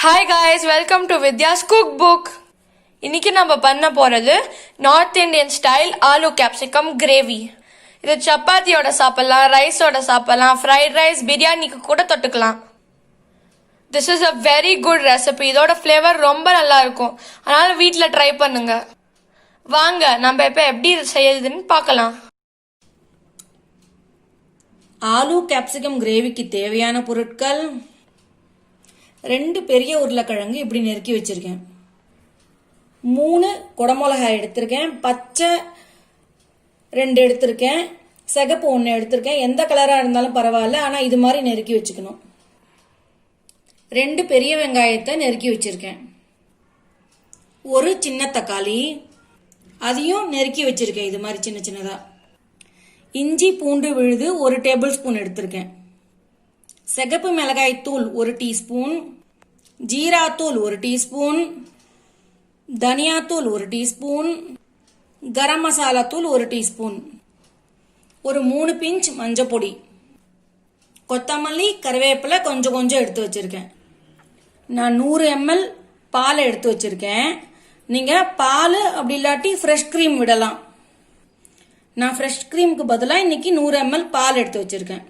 Hi guys, welcome to Vidya's cook book. இன்னைக்கு நம்ம பண்ண போகிறது north Indian style aloo capsicum gravy. இது சப்பாத்தியோட சாப்பிடலாம், ரைஸோட சாப்பிடலாம், ஃப்ரைட் ரைஸ், பிரியாணிக்கு கூட தொட்டுக்கலாம். This is a very good recipe. இதோட ஃப்ளேவர் ரொம்ப நல்லா இருக்கும். அதனால வீட்டில் ட்ரை பண்ணுங்க. வாங்க நம்ம இப்போ எப்படி இது செய்யுதுன்னு பார்க்கலாம். ஆலு கேப்சிகம் கிரேவிக்கு தேவையான பொருட்கள்: 2 பெரிய உருளைக்கிழங்கு இப்படி நெருக்கி வச்சிருக்கேன், 3 குடமிளகாய் எடுத்திருக்கேன், பச்சை 2 எடுத்திருக்கேன், சிகப்பு 1 எடுத்திருக்கேன். எந்த கலராக இருந்தாலும் பரவாயில்ல, ஆனால் இது மாதிரி நெருக்கி வச்சுக்கணும். 2 பெரிய வெங்காயத்தை நெருக்கி வச்சிருக்கேன், ஒரு சின்ன தக்காளி அதையும் நெருக்கி வச்சிருக்கேன் இது மாதிரி சின்ன சின்னதா. இஞ்சி பூண்டு விழுது 1 டேபிள் ஸ்பூன் எடுத்திருக்கேன், சிகப்பு மிளகாய் தூள் 1 டீஸ்பூன், ஜீரா தூள் 1 டீஸ்பூன், தனியா தூள் 1 டீஸ்பூன், கரம் மசாலா தூள் 1 டீஸ்பூன், ஒரு 3 பிஞ்ச் மஞ்சள் பொடி, கொத்தமல்லி கருவேப்பிலை கொஞ்சம் கொஞ்சம் எடுத்து வச்சிருக்கேன். நான் 100 ml பால் எடுத்து வச்சிருக்கேன். நீங்க பால் அப்படி இல்லாட்டி ஃப்ரெஷ் கிரீம் விடலாம். நான் ஃப்ரெஷ் கிரீமுக்கு பதிலாக இன்னைக்கு 100 ml பால் எடுத்து வச்சிருக்கேன்.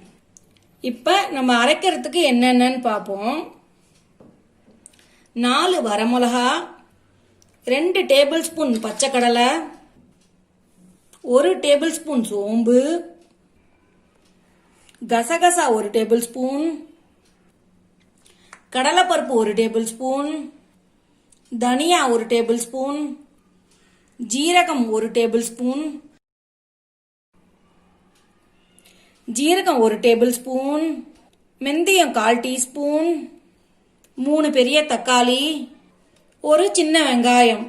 இப்போ நம்ம அரைக்கிறதுக்கு என்னென்னு பார்ப்போம். 4 வரமிளகா, 2 டேபிள் ஸ்பூன் பச்சைக்கடலை, 1 டேபிள் ஸ்பூன் சோம்பு, கசகசா 1 டேபிள் ஸ்பூன், கடலைப்பருப்பு 1 டேபிள் ஸ்பூன், தனியா 1 டேபிள் ஸ்பூன், ஜீரகம் 1 டேபிள் ஸ்பூன், ஜீரகம் 1 டேபிள் ஸ்பூன், வெந்தயம் 1/4 டீஸ்பூன், 3 பெரிய தக்காளி, ஒரு சின்ன வெங்காயம்,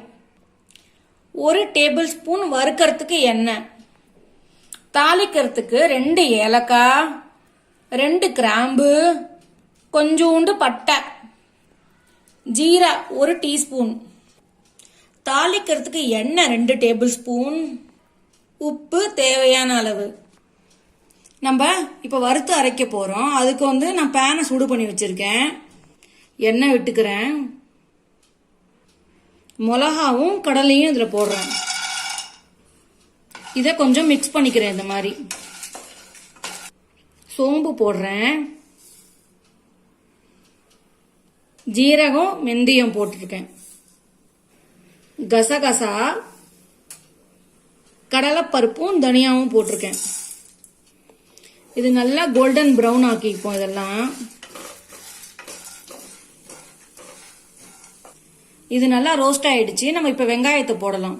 1 டேபிள் ஸ்பூன் வறுக்கிறதுக்கு எண்ணெய், தாளிக்கிறதுக்கு 2 ஏலக்காய், 2 கிராம்பு, கொஞ்சோண்டு பட்டை, ஜீரா 1 டீஸ்பூன், தாளிக்கிறதுக்கு எண்ணெய் 2 டேபிள் ஸ்பூன், உப்பு தேவையான அளவு. நம்ம இப்போ வறுத்து அரைக்க போகிறோம். அதுக்கு நான் பேனை சூடு பண்ணி வச்சுருக்கேன். எண்ணெய் விட்டுக்கிறேன். மிளகாவும் கடலையும் இதில் போடுறேன். இதை கொஞ்சம் மிக்ஸ் பண்ணிக்கிறேன். இந்த மாதிரி சோம்பு போடுறேன், ஜீரகம் வெந்தயம் போட்டிருக்கேன், கசகசா கடலைப்பருப்பும் தனியாவும் போட்டிருக்கேன். இது நல்லா கோல்டன் ப்ரௌன் ஆக்கிப்போம். இதெல்லாம் இது நல்லா ரோஸ்ட் ஆயிடுச்சு. நம்ம இப்ப வெங்காயத்தை போடலாம்.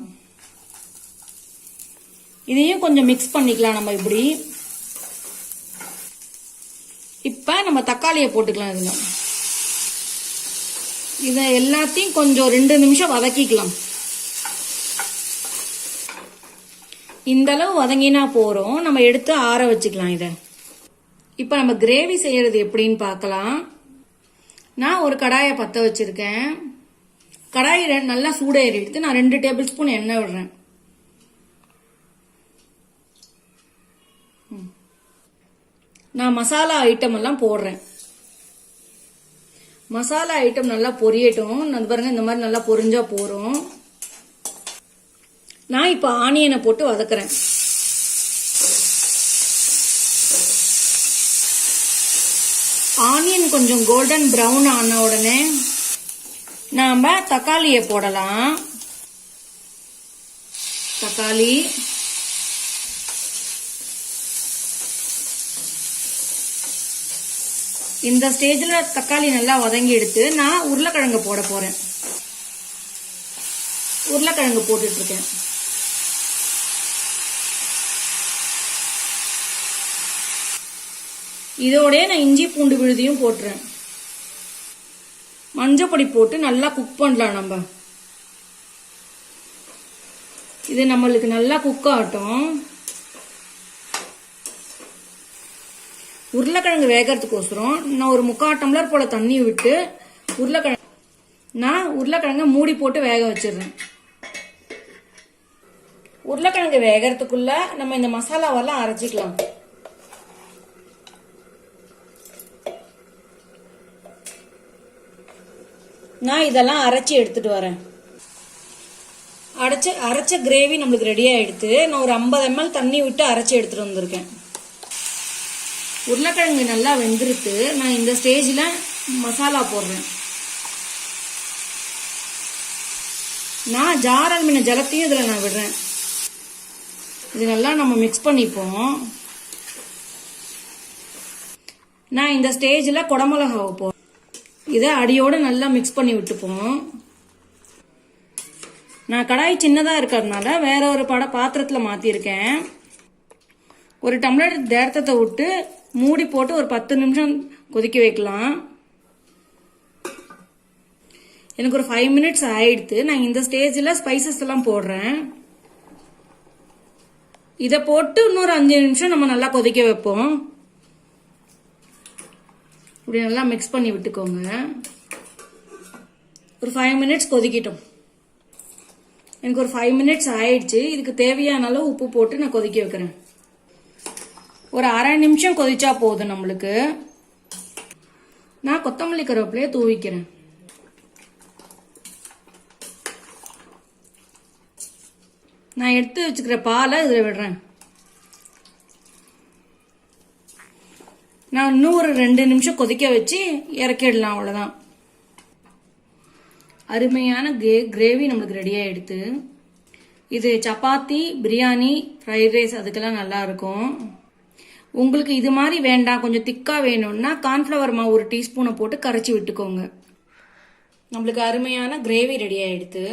இதையும் கொஞ்சம் மிக்ஸ் பண்ணிக்கலாம். நம்ம இப்படி இப்ப நம்ம தக்காளியை போட்டுக்கலாம். இதுல இத எல்லாத்தையும் கொஞ்சம் 2 நிமிஷம் வதக்கிக்கலாம். இந்த அளவு வதங்கினா போறோம். நம்ம எடுத்து ஆற வச்சுக்கலாம். இத இப்ப நம்ம கிரேவி செய்யறது எப்படின்னு பார்க்கலாம். நான் ஒரு கடாயை பத்த வச்சிருக்கேன். கடாய் நல்லா சூடேறி எடுத்து நான் 2 டேபிள் ஸ்பூன் எண்ணெய் விடுறேன். நான் மசாலா ஐட்டம் எல்லாம் போடுறேன். மசாலா ஐட்டம் நல்லா பொரியட்டும். பாருங்க, இந்த மாதிரி நல்லா பொரிஞ்சா போறோம். நான் இப்ப ஆனியனை போட்டு வதக்குறேன். ஆனியன் கொஞ்சம் கோல்டன் பிரவுன் ஆன உடனே நாம தக்காளியை போடலாம். தக்காளி, இந்த ஸ்டேஜ்ல தக்காளி நல்லா வதங்கி எடுத்து நான் உருளைக்கிழங்கு போட போறேன். உருளைக்கிழங்கு போட்டுட்டு இருக்கேன். இதோட நான் இஞ்சி பூண்டு விழுதியும் போட்டுறேன். மஞ்சள் பொடி போட்டு நல்லா குக் பண்ணலாம். நம்ம இது நம்மளுக்கு நல்லா குக் ஆகட்டும். உருளைக்கிழங்கு வேகிறதுக்கோசரம் நான் ஒரு 3/4 டம்ளர் போல தண்ணி விட்டு உருளைக்கிழங்க மூடி போட்டு வேக வச்சிடுறேன். உருளைக்கிழங்கு வேகிறதுக்குள்ள நம்ம இந்த மசாலாவெல்லாம் அரைச்சிக்கலாம். நான் இதெல்லாம் அரைச்சி எடுத்துட்டு வரேன். அரைச்ச கிரேவி நம்மளுக்கு ரெடி ஆயிடுத்து. நான் ஒரு 50 ml தண்ணி விட்டு அரைச்சி எடுத்துட்டு வந்திருக்கேன். உருளைக்கிழங்கு நல்லா வெந்திருக்கு. நான் இந்த ஸ்டேஜில் மசாலா போடுறேன். நான் ஜார் அல்மின ஜலத்தையும் இதில் நான் விடுறேன். இது நல்லா நம்ம மிக்ஸ் பண்ணிப்போம். நான் இந்த ஸ்டேஜில் குடமிளகாவை போடுறேன். இதை அடியோடு நல்லா மிக்ஸ் பண்ணி விட்டுப்போம். நான் கடாய் சின்னதாக இருக்கிறதுனால வேற ஒரு பாத்திரத்தில் மாற்றிருக்கேன். ஒரு டம்ளர் தேர்த்தத்தை விட்டு மூடி போட்டு ஒரு 10 நிமிஷம் கொதிக்க வைக்கலாம். எனக்கு ஒரு 5 மினிட்ஸ் ஆயிடுத்து. நான் இந்த ஸ்டேஜில் ஸ்பைசஸ் எல்லாம் போடுறேன். இதை போட்டு இன்னொரு 5 நிமிஷம் நம்ம நல்லா கொதிக்க வைப்போம். இப்படி நல்லா மிக்ஸ் பண்ணி விட்டுக்கோங்க. ஒரு 5 மினிட்ஸ் கொதிக்கட்டும். எனக்கு ஒரு 5 மினிட்ஸ் ஆயிடுச்சு. இதுக்கு தேவையான அளவு உப்பு போட்டு நான் கொதிக்க வைக்கிறேன். ஒரு அரை நிமிஷம் கொதிச்சா போதும் நம்மளுக்கு. நான் கொத்தமல்லி கருவேப்பிலையை தூவிக்கிறேன். நான் எடுத்து வச்சுக்கிற பாலை இதில் விடுறேன். நான் இன்னும் ஒரு 2 நிமிஷம் கொதிக்க வச்சு இறக்கிடலாம். அவ்வளோதான். அருமையான கிரேவி நம்மளுக்கு ரெடி ஆகிடுது. இது சப்பாத்தி, பிரியாணி, ஃப்ரைட் ரைஸ் அதுக்கெல்லாம் நல்லா இருக்கும். உங்களுக்கு இது மாதிரி வேண்டாம், கொஞ்சம் திக்கா வேணும்னா கார்ன்ஃப்ளவர் மாவு 1 டீஸ்பூனை போட்டு கரைச்சி விட்டுக்கோங்க. நம்மளுக்கு அருமையான கிரேவி ரெடி ஆயிடுது.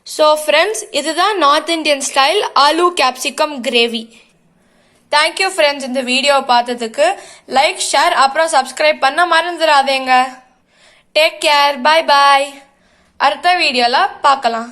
ஸோ ஃப்ரெண்ட்ஸ், இதுதான் north Indian style aloo capsicum gravy. Thank you friends. இந்த வீடியோ பார்த்ததுக்கு லைக், ஷேர், அப்புறம் சப்ஸ்கிரைப் பண்ண மறந்துடாதீங்க. Take care. Bye bye. அடுத்த வீடியோல பார்க்கலாம்.